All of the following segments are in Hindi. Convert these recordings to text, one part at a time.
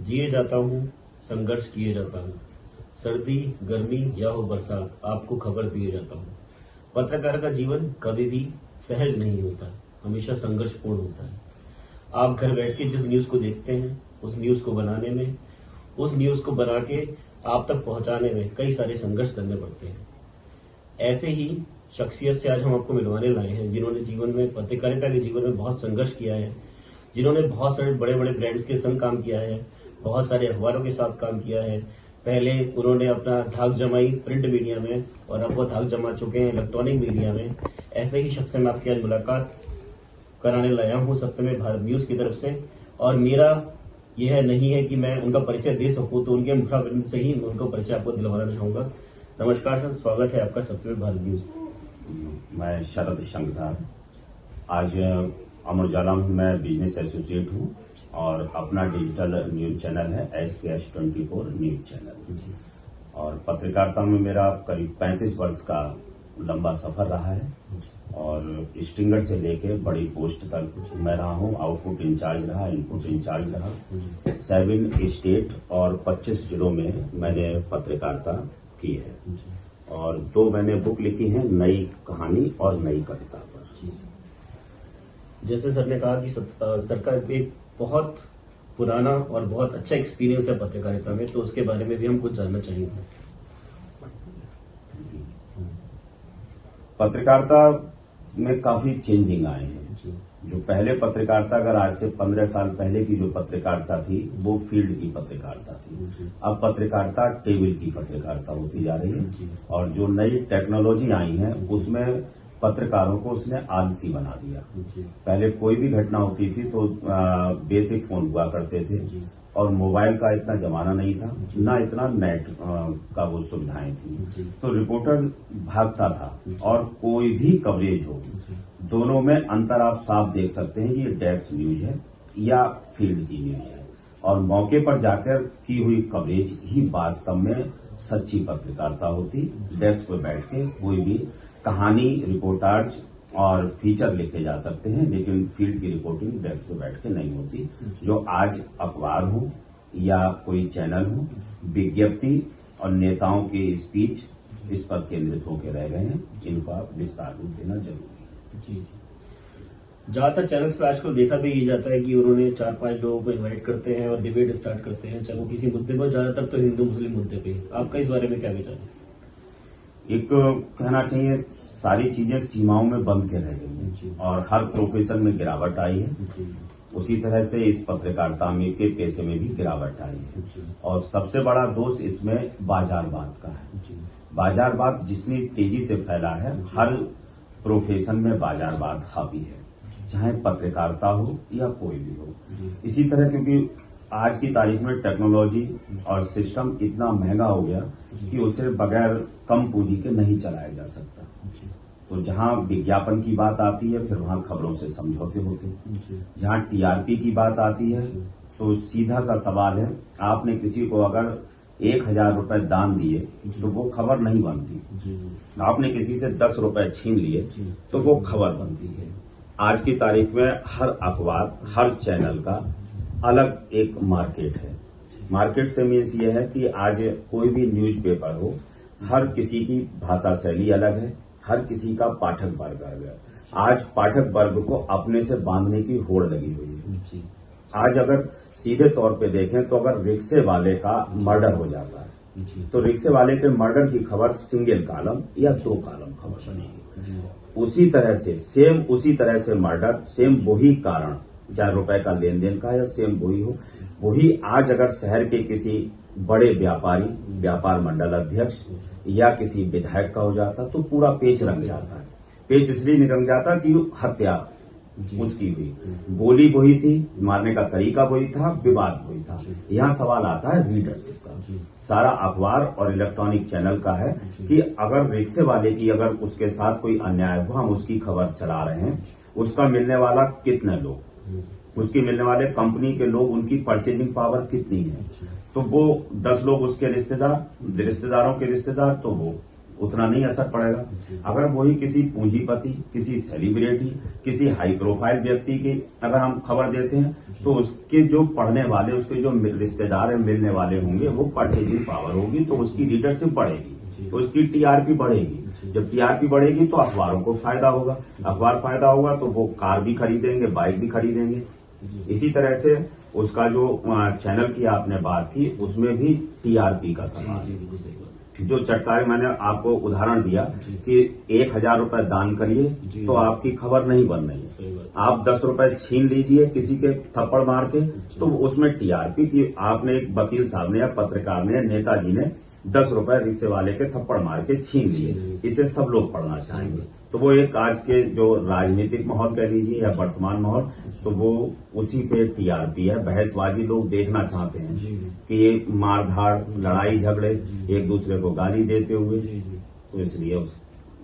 जिए जाता हूँ, संघर्ष किए जाता हूँ। सर्दी, गर्मी या हो बरसात, आपको खबर दिए जाता हूँ। पत्रकार का जीवन कभी भी सहज नहीं होता, हमेशा संघर्षपूर्ण होता है। आप घर बैठ के जिस न्यूज को देखते हैं, उस न्यूज को बनाने में, उस न्यूज को बना के आप तक पहुंचाने में कई सारे संघर्ष करने पड़ते हैं। ऐसे ही शख्सियत से आज हम आपको मिलवाने लाए हैं, जिन्होंने जीवन में, पत्रकारिता के जीवन में बहुत संघर्ष किया है, जिन्होंने बहुत सारे बड़े बड़े ब्रांड्स के संग काम किया है, बहुत सारे अखबारों के साथ काम किया है। पहले उन्होंने अपना धाक जमाई प्रिंट मीडिया में और अब वो धाक जमा चुके हैं इलेक्ट्रॉनिक मीडिया में। ऐसे ही शख्स से मैं आपकी आज मुलाकात कराने लाया हूं सत्यमेव भारत न्यूज की तरफ से। और मेरा यह नहीं है कि मैं उनका परिचय दे सकूं, तो उनके मुखाबिन से ही मैं उनका परिचय आपको दिलवाना चाहूंगा। नमस्कार सर, स्वागत है आपका सत्यमेव भारत न्यूज। मैं शरद शंकर, आज अमर उजाला में मैं बिजनेस एसोसिएट हूं और अपना डिजिटल न्यूज चैनल है SKS24 न्यूज चैनल। और पत्रकारिता में मेरा करीब 35 वर्ष का लंबा सफर रहा है और स्टिंगर से लेके बड़ी पोस्ट तक मैं रहा हूं। आउटपुट इंचार्ज रहा, इनपुट इंचार्ज रहा। 7 स्टेट और 25 जिलों में मैंने पत्रकारिता की है और 2 मैंने बुक लिखी है, नई कहानी और नई कविता पर। जैसे सर ने कहा कि सर का एक बहुत पुराना और बहुत अच्छा एक्सपीरियंस है पत्रकारिता में, तो उसके बारे में भी हम कुछ जानना चाहेंगे। पत्रकारिता में काफी चेंजिंग आए हैं। जो पहले पत्रकारिता, अगर आज से 15 साल पहले की जो पत्रकारिता थी वो फील्ड की पत्रकारिता थी। अब पत्रकारिता टेबल की पत्रकारिता होती जा रही है और जो नई टेक्नोलॉजी आई है उसमें पत्रकारों को उसने आलसी बना दिया। पहले कोई भी घटना होती थी तो बेसिक फोन हुआ करते थे और मोबाइल का इतना जमाना नहीं था, ना इतना नेट का वो सुविधाएं थी। तो रिपोर्टर भागता था और कोई भी कवरेज हो, दोनों में अंतर आप साफ देख सकते हैं कि ये डेस्क न्यूज है या फील्ड की न्यूज है। और मौके पर जाकर की हुई कवरेज ही वास्तव में सच्ची पत्रकारिता होती। डेस्क पर बैठ के कोई भी कहानी, रिपोर्टाज और फीचर लिखे जा सकते हैं, लेकिन फील्ड की रिपोर्टिंग डेस्क पे बैठ के नहीं होती। जो आज अखबार हो या कोई चैनल हो, विज्ञप्ति और नेताओं के स्पीच इस पर केंद्रित होकर रह गए हैं, इनका विस्तार रूप देना जरूरी है। ज्यादातर चैनल्स पे आजकल देखा भी ये जाता है कि उन्होंने 4-5 लोगों को इन्वाइट करते हैं और डिबेट स्टार्ट करते हैं, चाहे वो किसी मुद्दे पर, ज्यादातर तो हिंदू मुस्लिम मुद्दे पे। आपका इस बारे में क्या विचार है? एक कहना चाहिए, सारी चीजें सीमाओं में बंद के रह गई हैं और हर प्रोफेशन में गिरावट आई है। उसी तरह से इस पत्रकारिता में के पेशे में भी गिरावट आई है और सबसे बड़ा दोष इसमें बाजारवाद का है। बाजारवाद जितनी तेजी से फैला है, हर प्रोफेशन में बाजारवाद हावी है, चाहे पत्रकारिता हो या कोई भी हो। इसी तरह क्योंकि आज की तारीख में टेक्नोलॉजी और सिस्टम इतना महंगा हो गया कि उसे बगैर कम पूंजी के नहीं चलाया जा सकता। तो जहां विज्ञापन की बात आती है, फिर वहां खबरों से समझौते होते हैं। जहां TRP की बात आती है तो सीधा सा सवाल है, आपने किसी को अगर 1000 रुपए दान दिए तो वो खबर नहीं बनती। आपने किसी से 10 रुपए छीन लिए तो वो खबर बनती है। आज की तारीख में हर अखबार, हर चैनल का अलग एक मार्केट है। मार्केट से मीन्स ये है कि आज कोई भी न्यूज़पेपर हो, हर किसी की भाषा शैली अलग है, हर किसी का पाठक वर्ग अलग है। आज पाठक वर्ग को अपने से बांधने की होड़ लगी हुई है। आज अगर सीधे तौर पे देखें तो अगर रिक्शे वाले का मर्डर हो जाता है तो रिक्शे वाले के मर्डर की खबर सिंगल कॉलम या 2 कॉलम खबर बनेगी। उसी तरह से मर्डर, सेम वही कारण, चाहे रुपए का लेन देन का या सेम वही हो, वही आज अगर शहर के किसी बड़े व्यापारी, व्यापार मंडल अध्यक्ष या किसी विधायक का हो जाता तो पूरा पेज रंग जाता है। पेज इसलिए नहीं रंग जाता कि हत्या उसकी हुई, बोली वही थी, मारने का तरीका वही था, विवाद वही था। यहाँ सवाल आता है रीडरशिप का। सारा अखबार और इलेक्ट्रॉनिक चैनल का है कि अगर रिक्शे वाले की अगर उसके साथ कोई अन्याय हुआ, हम उसकी खबर चला रहे हैं, उसका मिलने वाला कितने लोग, उसकी मिलने वाले कंपनी के लोग, उनकी परचेजिंग पावर कितनी है। तो वो 10 लोग उसके रिश्तेदारों के रिश्तेदार, तो वो उतना नहीं असर पड़ेगा। अगर वही किसी पूंजीपति, किसी सेलिब्रिटी, किसी हाई प्रोफाइल व्यक्ति की अगर हम खबर देते हैं तो उसके जो पढ़ने वाले, उसके जो रिश्तेदार है, मिलने वाले होंगे, वो परचेजिंग पावर होगी तो उसकी रीडरशिप बढ़ेगी, तो उसकी टीआरपी बढ़ेगी। जब टीआरपी बढ़ेगी तो अखबारों को फायदा होगा, अखबार फायदा होगा तो वो कार भी खरीदेंगे, बाइक भी खरीदेंगे। इसी तरह से उसका जो चैनल की आपने बात की, उसमें भी टीआरपी का सवाल है। जो चटकारे मैंने आपको उदाहरण दिया कि 1,000 रुपए दान करिए तो आपकी खबर नहीं बन रही है, आप 10 रुपए छीन लीजिए किसी के थप्पड़ मार के, तो उसमें टीआरपी की आपने एक वकील साहब ने या पत्रकार ने, नेताजी ने 10 रुपए रिक्शे वाले के थप्पड़ मार के छीन लिए, इसे सब लोग पढ़ना चाहेंगे। तो वो एक आज के जो राजनीतिक माहौल कह लीजिए या वर्तमान माहौल, तो वो उसी पे टीआरपी है। बहसबाजी लोग देखना चाहते हैं कि ये मारधाड़, लड़ाई झगड़े, एक दूसरे को गाली देते हुए, तो इसलिए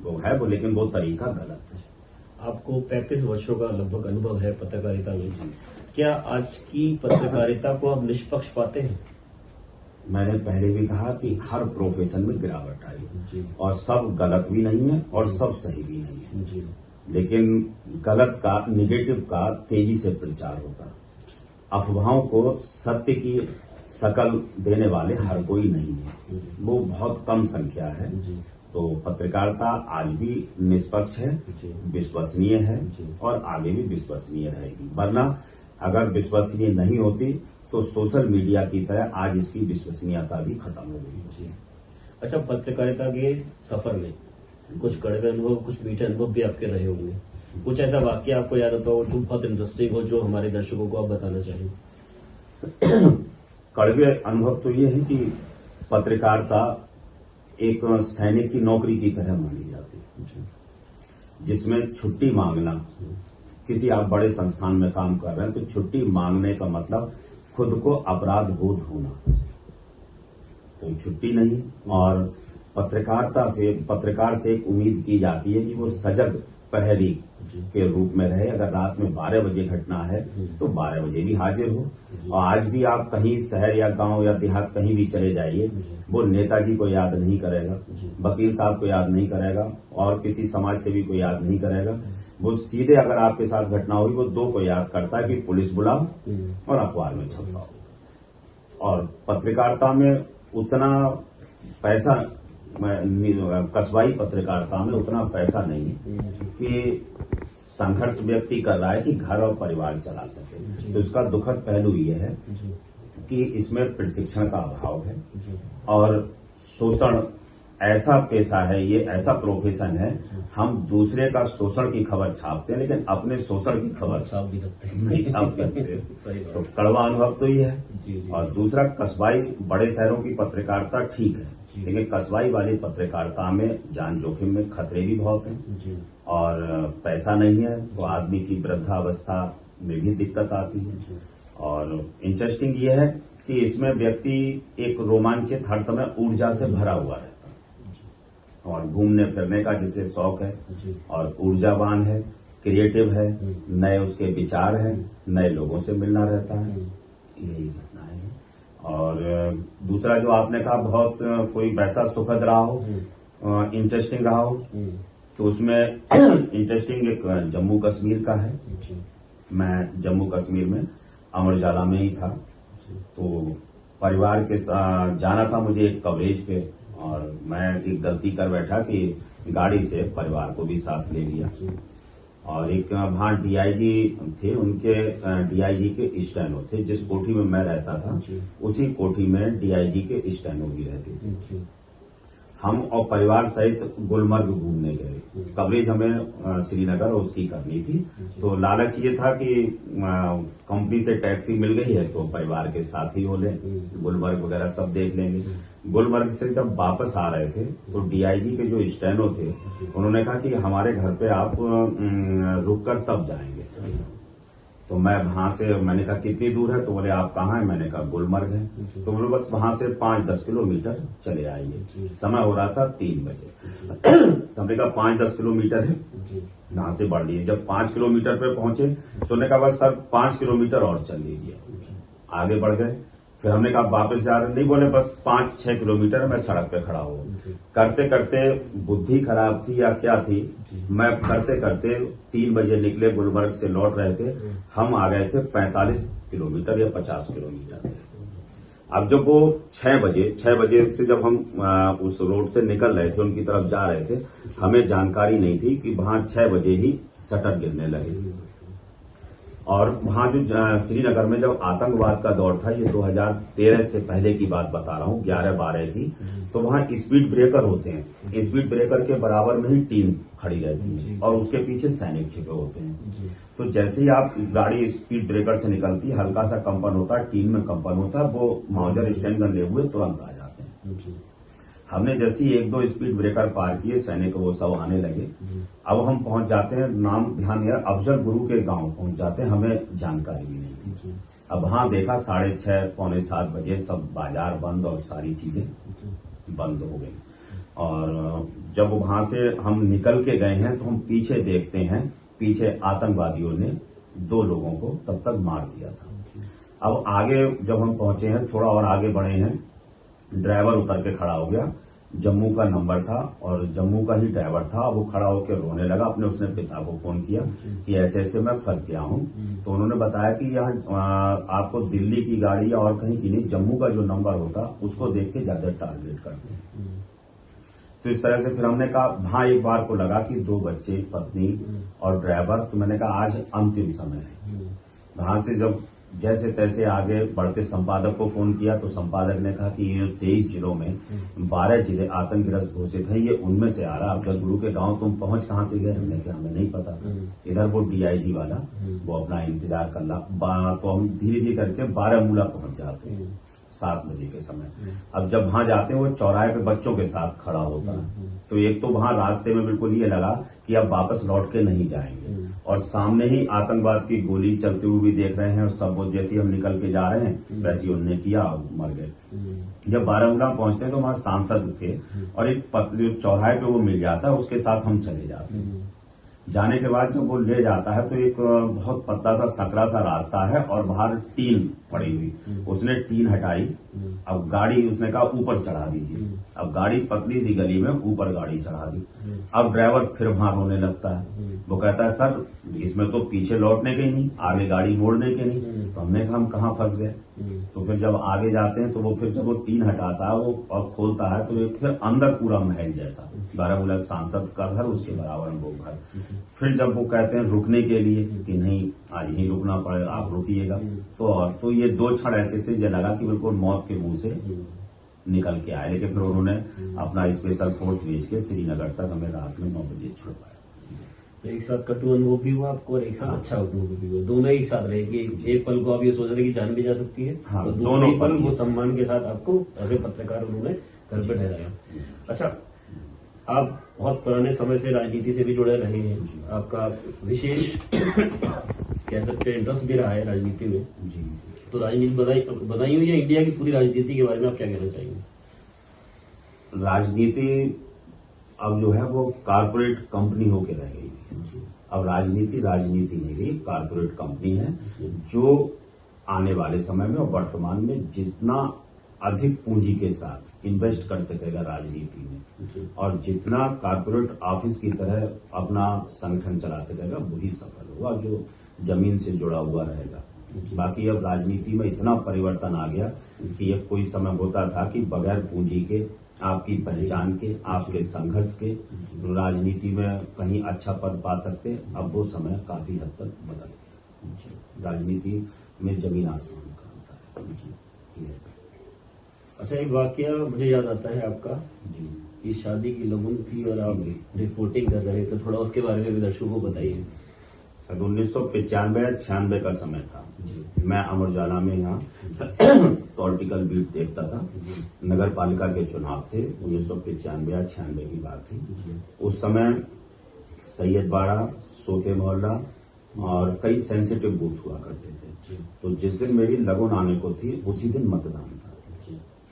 वो है वो, लेकिन वो तरीका गलत है। आपको 35 वर्षों का लगभग अनुभव है पत्रकारिता में, क्या आज की पत्रकारिता को आप निष्पक्ष पाते हैं? मैंने पहले भी कहा कि हर प्रोफेशन में गिरावट आई और सब गलत भी नहीं है और सब सही भी नहीं है, लेकिन गलत का, निगेटिव का तेजी से प्रचार होता है। अफवाहों को सत्य की शकल देने वाले हर कोई नहीं है, वो बहुत कम संख्या है। तो पत्रकारिता आज भी निष्पक्ष है, विश्वसनीय है और आगे भी विश्वसनीय रहेगी। वरना अगर विश्वसनीय नहीं होती तो सोशल मीडिया की तरह आज इसकी विश्वसनीयता भी खत्म हो गई। अच्छा, पत्रकारिता के सफर में कुछ कड़वे अनुभव, कुछ मीठे अनुभव भी आपके रहे होंगे, कुछ ऐसा वाक्य आपको याद होता हो जो बहुत इंटरेस्टिंग हो, जो हमारे दर्शकों को आप बताना चाहें? कड़वे अनुभव तो ये है कि पत्रकारिता एक सैनिक की नौकरी की तरह मानी जाती है, जिसमें छुट्टी मांगना, किसी आप बड़े संस्थान में काम कर रहे हैं तो छुट्टी मांगने का मतलब खुद को अपराध बोध होना, तो छुट्टी नहीं। और पत्रकार से एक उम्मीद की जाती है कि वो सजग प्रहरी के रूप में रहे। अगर रात में 12 बजे घटना है तो 12 बजे भी हाजिर हो। और आज भी आप कहीं शहर या गांव या देहात कहीं भी चले जाइए, वो नेताजी को याद नहीं करेगा, वकील साहब को याद नहीं करेगा और किसी समाज सेवी को याद नहीं करेगा। वो सीधे अगर आपके साथ घटना हुई, वो 2 को याद करता है कि पुलिस बुलाओ और अखबार में छपाओ। और पत्रकारिता में उतना पैसा, कस्बाई पत्रकारिता में उतना पैसा नहीं कि संघर्ष व्यक्ति कर रहा है कि घर और परिवार चला सके। तो इसका दुखद पहलू ये है कि इसमें प्रशिक्षण का अभाव है और शोषण ऐसा पेशा है, ये ऐसा प्रोफेशन है, हम दूसरे का शोषण की खबर छापते हैं लेकिन अपने शोषण की खबर छाप भी सकते हैं, नहीं छाप सकते। तो कड़वा अनुभव तो ये है। और दूसरा, कस्बाई बड़े शहरों की पत्रकारिता ठीक है, लेकिन कस्बाई वाली पत्रकारिता में जान जोखिम में खतरे भी बहुत हैं और पैसा नहीं है तो आदमी की वृद्धावस्था में भी दिक्कत आती है। और इंटरेस्टिंग ये है कि इसमें व्यक्ति एक रोमांचित, हर समय ऊर्जा से भरा हुआ रहता है और घूमने फिरने का जिसे शौक है और ऊर्जावान है, क्रिएटिव है, नए उसके विचार हैं, नए लोगों से मिलना रहता है, यही घटनाएं हैं। और दूसरा जो आपने कहा, बहुत कोई वैसा सुखद रहा हो, इंटरेस्टिंग रहा हो, तो उसमें इंटरेस्टिंग एक जम्मू कश्मीर का है। मैं जम्मू कश्मीर में अमर उजाला में ही था, तो परिवार के साथ जाना था मुझे एक कवरेज पे, और मैं एक गलती कर बैठा कि गाड़ी से परिवार को भी साथ ले लिया। और एक वहां डीआईजी थे, उनके डीआईजी के स्टेनो थे, जिस कोठी में मैं रहता था उसी कोठी में डीआईजी के स्टेनो भी रहते थे। हम और परिवार सहित गुलमर्ग घूमने गए। कवरेज हमें श्रीनगर उसकी करनी थी, तो लालच ये था कि कंपनी से टैक्सी मिल गई है तो परिवार के साथ ही हो लें, गुलमर्ग वगैरह सब देख लेंगे। गुलमर्ग से जब वापस आ रहे थे तो डीआईजी के जो स्टेनो थे उन्होंने कहा कि हमारे घर पे आप रुककर तब जाएंगे। तो मैं वहां से, मैंने कहा कितनी दूर है, तो बोले आप कहाँ हैं, मैंने कहा गुलमर्ग है। तो बोले बस वहां से 5-10 किलोमीटर चले आइए। समय हो रहा था 3 बजे। तो हमने कहा 5-10 किलोमीटर है, वहां से बढ़ लिए। जब 5 किलोमीटर पे पहुंचे तो उन्होंने कहा बस सर 5 किलोमीटर और चल लीजिए। आगे बढ़ गए फिर हमने कहा वापस जा रहे, नहीं बोले बस 5-6 किलोमीटर मैं सड़क पे खड़ा हूँ। करते करते बुद्धि खराब थी या क्या थी, मैं करते करते 3 बजे निकले, गुलबर्ग से लौट रहे थे, हम आ गए थे 45 किलोमीटर या 50 किलोमीटर। अब जब वो 6 बजे से जब हम उस रोड से निकल रहे थे, उनकी तरफ जा रहे थे, हमें जानकारी नहीं थी कि वहां 6 बजे ही शटर गिरने लगे। और वहां जो श्रीनगर में जब आतंकवाद का दौर था, ये 2013 से पहले की बात बता रहा हूँ, 11-12 की, तो वहां स्पीड ब्रेकर होते हैं, स्पीड ब्रेकर के बराबर में ही टीम खड़ी रहती है और उसके पीछे सैनिक छिपे होते हैं। तो जैसे ही आप गाड़ी स्पीड ब्रेकर से निकलती है, हल्का सा कंपन होता है, टीम में कंपन होता है, वो माउजर स्टैंड गन लिए हुए तुरंत आ जाते हैं। हमने जैसे ही 1-2 स्पीड ब्रेकर पार किए, सैनिक वो सब आने लगे। अब हम पहुंच जाते हैं, नाम ध्यान यार, अफजल गुरु के गांव पहुंच जाते हैं, हमें जानकारी भी नहीं थी। अब वहां देखा 6:30 पौने 7 बजे सब बाजार बंद और सारी चीजें बंद हो गई। और जब वहां से हम निकल के गए हैं तो हम पीछे देखते हैं, पीछे आतंकवादियों ने 2 लोगों को तब तक मार दिया था। अब आगे जब हम पहुंचे हैं, थोड़ा और आगे बढ़े हैं, ड्राइवर उतर के खड़ा हो गया, जम्मू का नंबर था और जम्मू का ही ड्राइवर था। वो खड़ा होकर रोने लगा, उसने पिता को फोन किया कि ऐसे ऐसे मैं फंस गया हूं। तो उन्होंने बताया कि यहाँ आपको दिल्ली की गाड़ी या और कहीं की नहीं, जम्मू का जो नंबर होता उसको देख के ज्यादा टारगेट करते हैं। तो इस तरह से फिर हमने कहा, वहां एक बार को लगा कि 2 बच्चे, पत्नी और ड्राइवर, तो मैंने कहा आज अंतिम समय है। वहां से जब जैसे तैसे आगे बढ़ते संपादक को फोन किया तो संपादक ने कहा कि ये 23 जिलों में 12 जिले आतंकग्रस्त घोषित है, ये उनमें से आ रहा। अफजल गुरु के गांव तुम पहुंच कहां से गए? हमने कहा हमें नहीं पता। इधर वो डीआईजी वाला वो अपना इंतजार कर रहा। तो हम धीरे धीरे करके बारामूला पहुंच जाते हैं 7 बजे के समय। अब जब वहां जाते हैं, वो चौराहे पे बच्चों के साथ खड़ा होता है। तो एक तो वहां रास्ते में बिल्कुल ये लगा कि अब वापस लौट के नहीं जाएंगे, और सामने ही आतंकवाद की गोली चलते हुए भी देख रहे हैं, और सब वो जैसे ही हम निकल के जा रहे हैं वैसे ही उन्होंने किया और मर गए। जब बारामूला पहुंचते हैं तो वहां सांसद थे और एक जो चौराहे पे वो मिल जाता है, उसके साथ हम चले जाते हैं। जाने के बाद जब वो ले जाता है तो एक बहुत पतला सा सकरा सा रास्ता है और बाहर टीन पड़ी हुई, उसने टीन हटाई। अब गाड़ी उसने कहा ऊपर चढ़ा दीजिए। अब गाड़ी पतली सी गली में ऊपर गाड़ी चढ़ा दी। अब ड्राइवर फिर वहां रोने लगता है। वो कहता है सर इसमें तो पीछे लौटने के ही नहीं, आगे गाड़ी मोड़ने के नहीं। तो हमने कहा हम कहाँ फंस गए। तो फिर जब आगे जाते हैं तो वो फिर जब वो टीन हटाता है, वो और खोलता है तो एक फिर अंदर पूरा महल जैसा, बारामूला सांसद का घर, उसके बराबर में वो घर। फिर जब वो कहते हैं रुकने के लिए कि नहीं आज यहीं रुकना पड़ेगा, आप रुकिएगा। तो ये 2 क्षण ऐसे थे जो लगा कि बिल्कुल मौत के मुंह से निकल के आए। लेकिन फिर उन्होंने अपना स्पेशल फोर्स भेज के श्रीनगर तक हमें रात में 9 बजे छुड़वाया। एक साथ कटु अनुभव भी हुआ आपको और एक साथ अच्छा अनुभव भी हुआ, दोनों एक साथ रहे कि एक पल को आप ये सोच रहे कि जान भी जा सकती है, हाँ, और दूसरे पल वो सम्मान के साथ आपको ऐसे पत्रकार उन्होंने घर पे ठहराया। अच्छा, आप बहुत पुराने समय से राजनीति से भी जुड़े रहे हैं, आपका विशेष कह सकते हैं इंटरेस्ट भी रहा है राजनीति में जी। तो राजनीति बताई हुई है, इंडिया की पूरी राजनीति के बारे में आप क्या कहना चाहेंगे? राजनीति अब जो है वो कारपोरेट कंपनी होके रह गई है। अब राजनीति नहीं रही, कारपोरेट कंपनी है जो आने वाले समय में और वर्तमान में जितना अधिक पूंजी के साथ इन्वेस्ट कर सकेगा राजनीति में, और जितना कारपोरेट ऑफिस की तरह अपना संगठन चला सकेगा वही सफल होगा, जो जमीन से जुड़ा हुआ रहेगा। बाकी अब राजनीति में इतना परिवर्तन आ गया कि एक कोई समय होता था कि बगैर पूंजी के, आपकी पहचान के, आपके संघर्ष के राजनीति में कहीं अच्छा पद पा सकते। अब वो समय काफी हद तक बदल गया। राजनीति में जमीन आसमान का होता है। अच्छा, एक वाकया मुझे याद आता है आपका जी, कि शादी की लगन थी और आप रिपोर्टिंग कर रहे थे, थोड़ा उसके बारे में भी दर्शकों को बताइए। 1995-96 का समय था। मैं अमर उजाला में यहाँ पॉलिटिकल बीट देखता था। नगर पालिका के चुनाव थे, 1995-96 की बात थी। उस समय सैयदबाड़ा, सोते मोहल्ला और कई सेंसिटिव बूथ हुआ करते थे। तो जिस दिन मेरी लगन आने को थी उसी दिन मतदान था,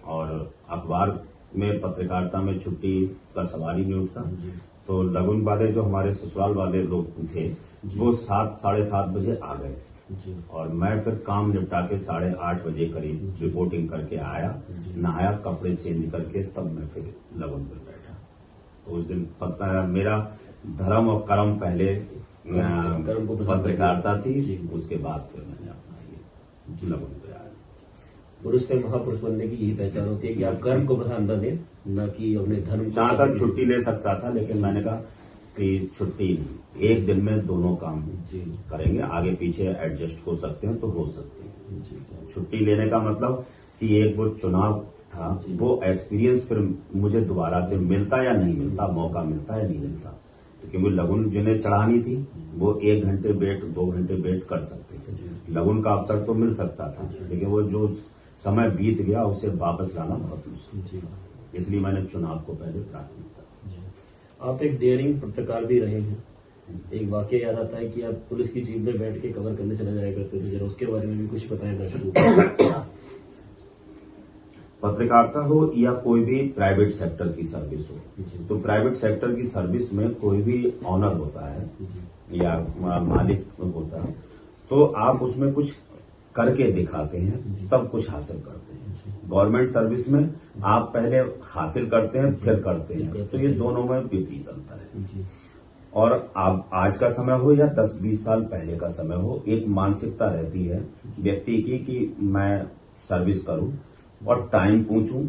और अखबार में पत्रकारिता में छुट्टी का सवाल ही नहीं उठता। तो लगन वाले जो हमारे ससुराल वाले लोग थे वो 7 साढ़े 7 बजे आ गए थे। जी। और मैं फिर काम निपटा के 8:30 बजे करीब रिपोर्टिंग करके आया, नहाया, कपड़े चेंज करके तब मैं फिर लगन पर बैठा। तो उस दिन पता मेरा धर्म और कर्म पहले कर्म को पत्रकारिता थी, जी। उसके बाद फिर मैंने अपना ये लगन पे आया। पुरुष से महापुरुष बनने की यही पहचान होती है कि आप कर्म को प्राधान्यता दें, न कि अपने धर्म को। जहां तक छुट्टी ले सकता था, लेकिन मैंने कहा कि छुट्टी एक दिन में दोनों काम जी। करेंगे, आगे पीछे एडजस्ट हो सकते हैं तो हो सकते हैं। जी। छुट्टी लेने का मतलब कि एक वो चुनाव था, वो एक्सपीरियंस फिर मुझे दोबारा से मिलता या नहीं मिलता, मौका मिलता या नहीं मिलता, क्योंकि वो लगन जिन्हें चढ़ानी थी वो 1 घंटे वेट 2 घंटे वेट कर सकते थे। लगन का अवसर तो मिल सकता था, लेकिन वो जो समय बीत गया उसे वापस लाना बहुत मुश्किल, इसलिए मैंने चुनाव को पहले प्राथमिकता। आप एक डेयरिंग पत्रकार भी रहे हैं। एक वाकया याद आता है कि आप पुलिस की जीप में बैठ के कवर करने चले जाया करते थे, जरा उसके बारे में भी कुछ बताएं दर्शकों को। पत्रकारिता हो या कोई भी प्राइवेट सेक्टर की सर्विस हो, तो प्राइवेट सेक्टर की सर्विस में कोई भी ऑनर होता है या मालिक होता है, तो आप उसमें कुछ करके दिखाते हैं तब कुछ हासिल करते हैं। गवर्नमेंट सर्विस में आप पहले हासिल करते हैं फिर करते हैं, तो ये दोनों में विपरीत अंतर है। और आप आज का समय हो या 10-20 साल पहले का समय हो, एक मानसिकता रहती है व्यक्ति की कि मैं सर्विस करूं और टाइम पूछूं।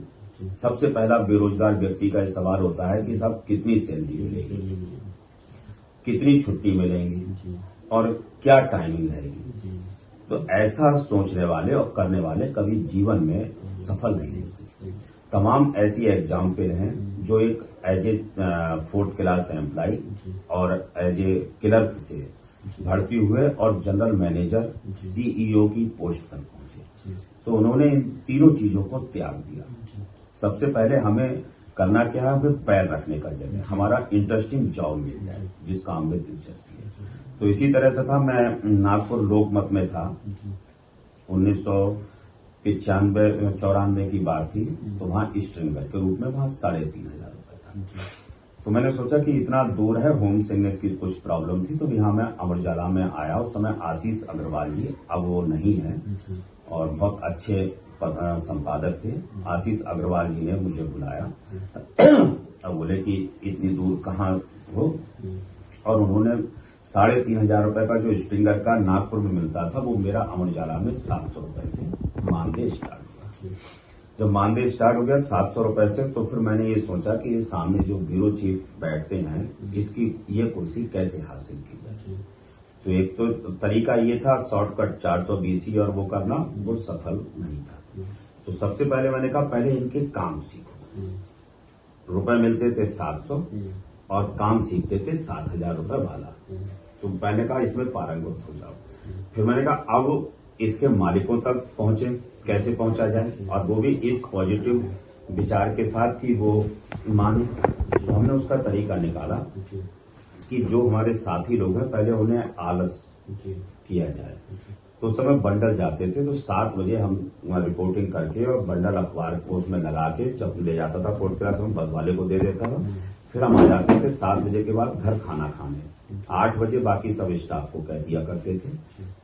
सबसे पहला बेरोजगार व्यक्ति का सवाल होता है कि साहब कितनी सैलरी मिलेगी, कितनी छुट्टी मिलेंगी और क्या टाइमिंग रहेगी। तो ऐसा सोचने वाले और करने वाले कभी जीवन में सफल नहीं हो सकते। तमाम ऐसी एग्जाम्पल हैं जो एक as a 4th class employ और एज ए क्लर्क से भर्ती हुए और जनरल मैनेजर CEO की पोस्ट तक पहुंचे। तो उन्होंने इन तीनों चीजों को त्याग दिया। सबसे पहले हमें करना क्या है, हमें पैर रखने का जगह, हमारा इंटरेस्टिंग जॉब मिल जाए जिस काम में दिलचस्पी है। तो इसी तरह से था, मैं नागपुर लोकमत में था, 1995-94 की बात थी, तो वहां स्ट्रिंगर के रूप में वहां 3,500 रुपए था। तो मैंने सोचा कि इतना दूर है, होम सिकनेस की कुछ प्रॉब्लम थी, तो यहाँ मैं अमर उजाला में आया। उस समय आशीष अग्रवाल जी, अब वो नहीं है, और बहुत अच्छे संपादक थे। आशीष अग्रवाल जी ने मुझे बुलाया। अब बोले कि इतनी दूर कहाँ हो, और उन्होंने 3,500 रुपए का जो स्ट्रिंगर का नागपुर में मिलता था, वो मेरा अमर उजाला में 700 रुपए से मानदेय स्टार्ट हुआ। जब मानदेय स्टार्ट हो गया 700 रुपए से, तो फिर मैंने ये सोचा कि ये सामने जो ब्यूरो चीफ बैठते हैं, इसकी ये कुर्सी कैसे हासिल की जाए। तो एक तो तरीका ये था शॉर्टकट 420 और वो करना, वो सफल नहीं था। तो सबसे पहले मैंने कहा पहले इनके काम सीखो। रुपए मिलते थे 700 और काम सीखते थे 7,000 रुपए वाला। तो मैंने कहा इसमें पारंगत हो जाओ। फिर मैंने कहा अब इसके मालिकों तक पहुंचे, कैसे पहुंचा जाए, और वो भी इस पॉजिटिव विचार के साथ कि वो माने। तो हमने उसका तरीका निकाला कि जो हमारे साथी लोग हैं पहले उन्हें आलस किया जाए। तो उस समय बंडल जाते थे, तो 7 बजे हम वहां रिपोर्टिंग करके और बंडल अखबार को उसमें लगा के जब ले जाता था 4th क्लास में, बस वाले को दे देता था। फिर हम आ जाते थे 7 बजे के बाद घर खाना खाने। 8 बजे बाकी सब स्टाफ को कह दिया करते थे।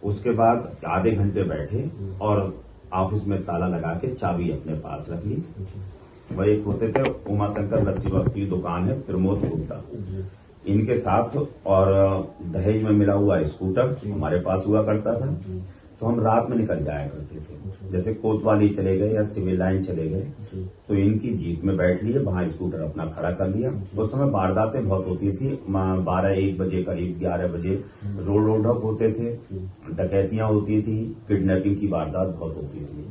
उसके बाद आधे घंटे बैठे और ऑफिस में ताला लगा के चाबी अपने पास रख ली। वह एक होते थे उमाशंकर लस्सी वक्त की दुकान है, प्रमोद गुप्ता, इनके साथ, और दहेज में मिला हुआ स्कूटर हमारे पास हुआ करता था। तो हम रात में निकल जाया करते थे, जैसे कोतवाली चले गए या सिविल लाइन चले गए, तो इनकी जीप में बैठ लिए, वहां स्कूटर अपना खड़ा कर लिया। उस समय वारदातें बहुत होती थी, 12-1 बजे करीब, 11 बजे रोड अप होते थे, डकैतियां होती थी, किडनैपिंग की वारदात बहुत होती थी।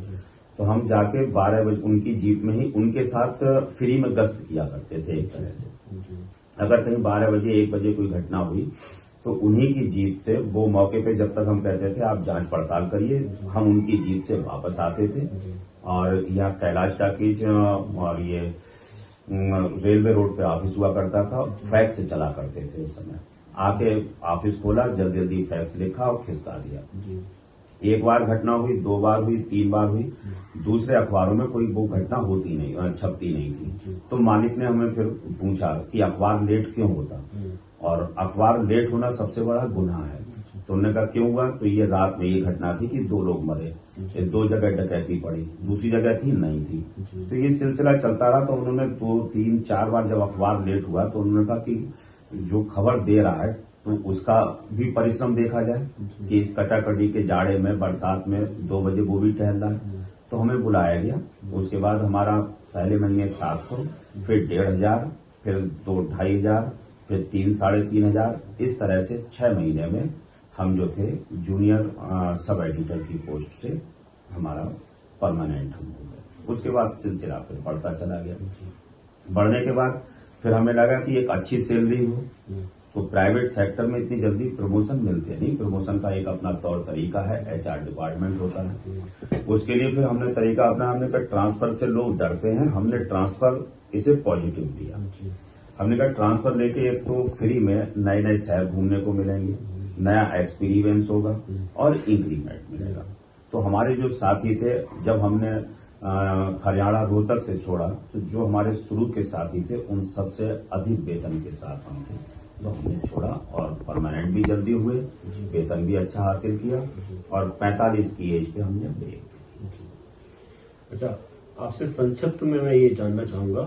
तो हम जाके 12 बजे उनकी जीप में ही उनके साथ फ्री में गश्त किया करते थे एक तरह से। अगर कहीं 12 बजे 1 बजे कोई घटना हुई तो उन्हीं की जीप से, वो मौके पे जब तक हम कहते थे आप जांच पड़ताल करिए, हम उनकी जीप से वापस आते थे। और यहाँ कैलाश टाकीज और ये रेलवे रोड पे ऑफिस हुआ करता था, फैक्स से चला करते थे उस समय। आके ऑफिस खोला, जल्दी जल्दी फैक्स लिखा और खिसका दिया। एक बार घटना हुई, 2 बार हुई, 3 बार हुई, दूसरे अखबारों में कोई वो घटना होती नहीं, छपती नहीं थी। तो मालिक ने हमें फिर पूछा कि अखबार लेट क्यों होता, और अखबार लेट होना सबसे बड़ा गुनाह है। तो उन्होंने कहा क्यों हुआ, तो ये रात में ये घटना थी कि 2 लोग मरे, 2 जगह डकैती पड़ी, दूसरी जगह थी नहीं थी। तो ये सिलसिला चलता रहा। तो उन्होंने 2, 3, 4 बार जब अखबार लेट हुआ तो उन्होंने कहा कि जो खबर दे रहा है तो उसका भी परिश्रम देखा जाए कि इस कटाकटी के जाड़े में बरसात में 2 बजे वो भी टहल रहा है। तो हमें बुलाया गया। उसके बाद हमारा पहले महीने 700, फिर 1500, फिर 2-2500, फिर 3-3,500, इस तरह से 6 महीने में हम जो थे जूनियर सब एडिटर की पोस्ट से हमारा परमानेंट हम हो गए। उसके बाद सिलसिला फिर बढ़ता चला गया। बढ़ने के बाद फिर हमें लगा कि एक अच्छी सैलरी हो, तो प्राइवेट सेक्टर में इतनी जल्दी प्रमोशन मिलते नहीं। प्रमोशन का एक अपना तौर तरीका है, HR डिपार्टमेंट होता है। उसके लिए फिर हमने तरीका अपना, हमने कहा ट्रांसफर से लोग डरते हैं, हमने ट्रांसफर इसे पॉजिटिव लिया। हमने कहा ट्रांसफर लेके एक तो फ्री में नए नए शहर घूमने को मिलेंगे, नया एक्सपीरियंस होगा और इंक्रीमेंट मिलेगा। तो हमारे जो साथी थे, जब हमने हरियाणा रोहतक से छोड़ा, तो जो हमारे शुरू के साथी थे उन सबसे अधिक वेतन के साथ हम थे, तो हमने छोड़ा और परमानेंट भी जल्दी हुए, वेतन भी अच्छा हासिल किया और 45 की एज पे हमने ब्रेक दी। अच्छा, आपसे संक्षिप्त में मैं ये जानना चाहूंगा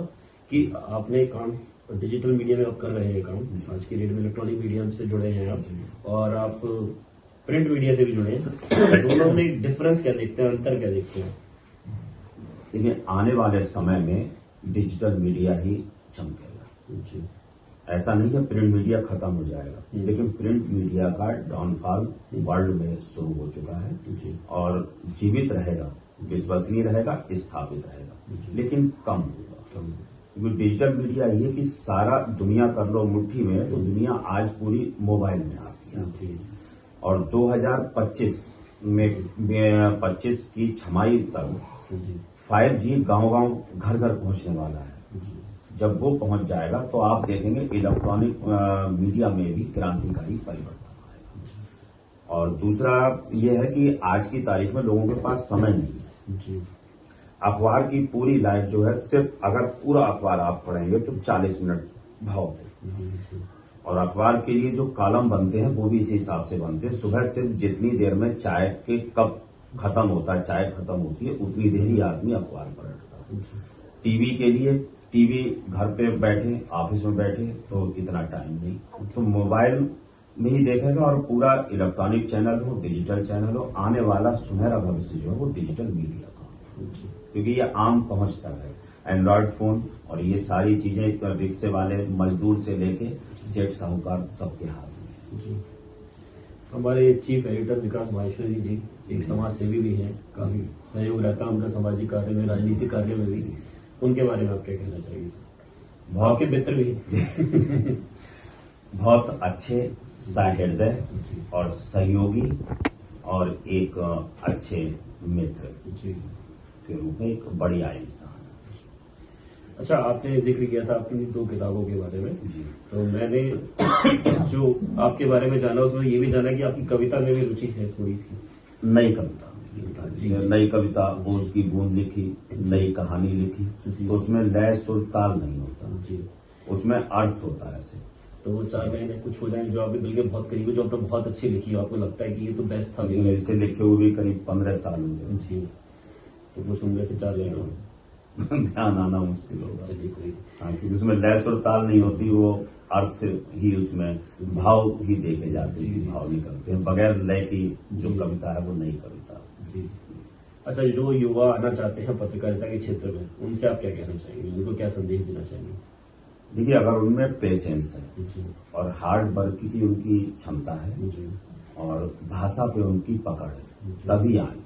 कि आपने काम डिजिटल मीडिया में आप कर रहे हैं काम, आज की डेट में इलेक्ट्रॉनिक मीडियम से जुड़े हैं आप और आप प्रिंट मीडिया से भी जुड़े हैं। दोनों में डिफरेंस क्या देखते हैं, अंतर क्या देखते हैं? देखिए, आने वाले समय में डिजिटल मीडिया ही चमकेगा। ऐसा नहीं है प्रिंट मीडिया खत्म हो जाएगा, लेकिन प्रिंट मीडिया का डाउनफॉल वर्ल्ड में शुरू हो चुका है और जीवित रहेगा, विश्वसनीय रहेगा, स्थापित रहेगा, लेकिन कम होगा। क्योंकि डिजिटल मीडिया ये कि सारा दुनिया कर लो मुट्ठी में, तो दुनिया आज पूरी मोबाइल में आती है और 2025 में 25 की छमाई तक 5G गांव-गांव, घर-घर पहुंचने वाला है। जब वो पहुंच जाएगा तो आप देखेंगे इलेक्ट्रॉनिक मीडिया में भी क्रांतिकारी परिवर्तन आएगा। और दूसरा ये है कि आज की तारीख में लोगों के पास समय नहीं है। अखबार की पूरी लाइफ जो है, सिर्फ अगर पूरा अखबार आप पढ़ेंगे तो 40 मिनट भाव है और अखबार के लिए जो कॉलम बनते हैं वो भी इसी हिसाब से बनते हैं। सुबह सिर्फ जितनी देर में चाय के कप खत्म होता है, चाय खत्म होती है, उतनी देर ही आदमी अखबार पलटता है। टीवी के लिए, टीवी घर पे बैठे, ऑफिस में बैठे तो इतना टाइम नहीं, तो मोबाइल में ही देखेगा और पूरा इलेक्ट्रॉनिक चैनल हो, डिजिटल चैनल हो, आने वाला सुनहरा भविष्य जो है वो डिजिटल मीडिया का, क्योंकि ये आम पहुंच तक है। एंड्रॉयड फोन और ये सारी चीजें रिक्शे वाले मजदूर से लेके सेठ साहूकार सबके हाथ में है। हमारे चीफ एडिटर विकास माहेश्वरी जी एक समाज सेवी भी हैं, काफी सहयोग रहता है उनका सामाजिक कार्य में, राजनीतिक कार्य में भी। उनके बारे में आप क्या कहना चाहिए? बहुत के मित्र भी बहुत अच्छे, सहृदय और सहयोगी और एक अच्छे मित्र के रूप में एक बढ़िया इंसान। अच्छा, आपने जिक्र किया था अपनी 2 किताबों के बारे में, तो मैंने जो आपके बारे में जाना उसमें ये भी जाना कि आपकी कविता में भी रुचि है थोड़ी सी। नई कविता, नई कविता, ओस की बूंद लिखी, नई कहानी लिखी, तो उसमें लय सुर ताल नहीं होता, उसमें अर्थ होता है। ऐसे तो वो 4 लाइनें कुछ हो जाए जो आपके दिल के बहुत करीब है, जो आपने बहुत अच्छी लिखी हो, आपको लगता है कि ये तो बेस्ट था। इसे लिखे हुए भी करीब 15 साल हो गए, तो कुछ उनमें से 4 लाइनें ध्यान आना मुश्किल होगा। चलिए कोई, क्योंकि उसमें लय सुर ताल नहीं होती, वो अर्थ ही उसमें भाव ही देखे जाते हैं, भाव निकलते हैं। बगैर लय की जो कविता है वो नई कविता। जी। अच्छा, जो युवा आना चाहते हैं पत्रकारिता के क्षेत्र में, उनसे आप क्या कहना चाहेंगे, उनको क्या संदेश देना चाहेंगे? देखिए, अगर उनमें पेशेंस है और हार्ड वर्क की उनकी क्षमता है और भाषा पे उनकी पकड़ है, तभी आए,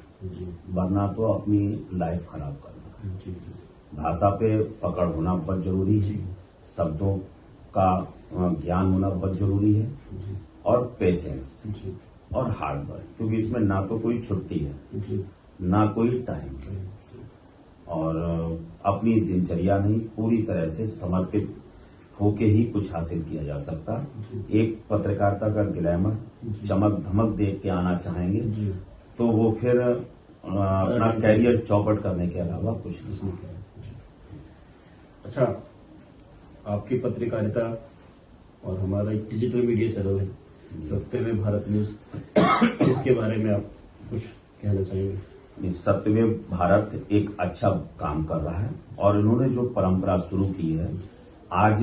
वरना तो अपनी लाइफ खराब करना है। भाषा पे पकड़ होना बहुत जरूरी है, शब्दों का ज्ञान होना बहुत जरूरी है और पेशेंस और हार्ड वर्क, क्योंकि इसमें ना तो कोई छुट्टी है, ना कोई टाइम है और अपनी दिनचर्या नहीं, पूरी तरह से समर्पित होके ही कुछ हासिल किया जा सकता। एक पत्रकारिता का ग्लैमर, चमक धमक देख के आना चाहेंगे तो वो फिर अपना कैरियर चौपट करने के अलावा कुछ नहीं है। अच्छा, आपकी पत्रकारिता और हमारा एक डिजिटल मीडिया चैनल है, सत्यवे भारत न्यूज, इसके बारे में आप कुछ कहना चाहेंगे? सत्यवे भारत एक अच्छा काम कर रहा है और इन्होंने जो परंपरा शुरू की है, आज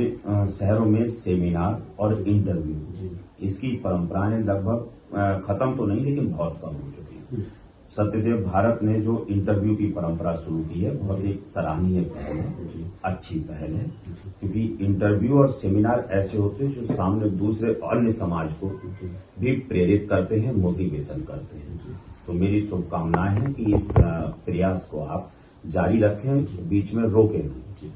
शहरों में सेमिनार और इंटरव्यू, इसकी परंपराएं लगभग खत्म तो नहीं लेकिन बहुत कम हो चुकी है। सत्यदेव भारत ने जो इंटरव्यू की परंपरा शुरू की है, बहुत एक सराहनीय पहल है, अच्छी पहल है, क्योंकि इंटरव्यू और सेमिनार ऐसे होते हैं जो सामने दूसरे अन्य समाज को भी प्रेरित करते हैं, मोटिवेशन करते हैं। तो मेरी शुभकामनाएं हैं कि इस प्रयास को आप जारी रखें, बीच में रोकें नहीं।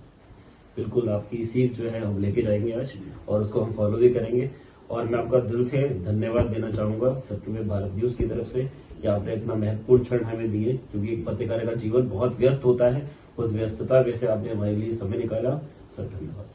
बिल्कुल, आपकी सीख जो है हम लेके जाएंगे आज और उसको हम फॉलो भी करेंगे। और मैं आपका दिल से धन्यवाद देना चाहूंगा सत्यवे भारत न्यूज की तरफ से कि आपने इतना महत्वपूर्ण क्षण हमें दिए, क्योंकि एक पत्रकार का जीवन बहुत व्यस्त होता है। उस व्यस्तता में से आपने हमारे लिए समय निकाला। सर, धन्यवाद।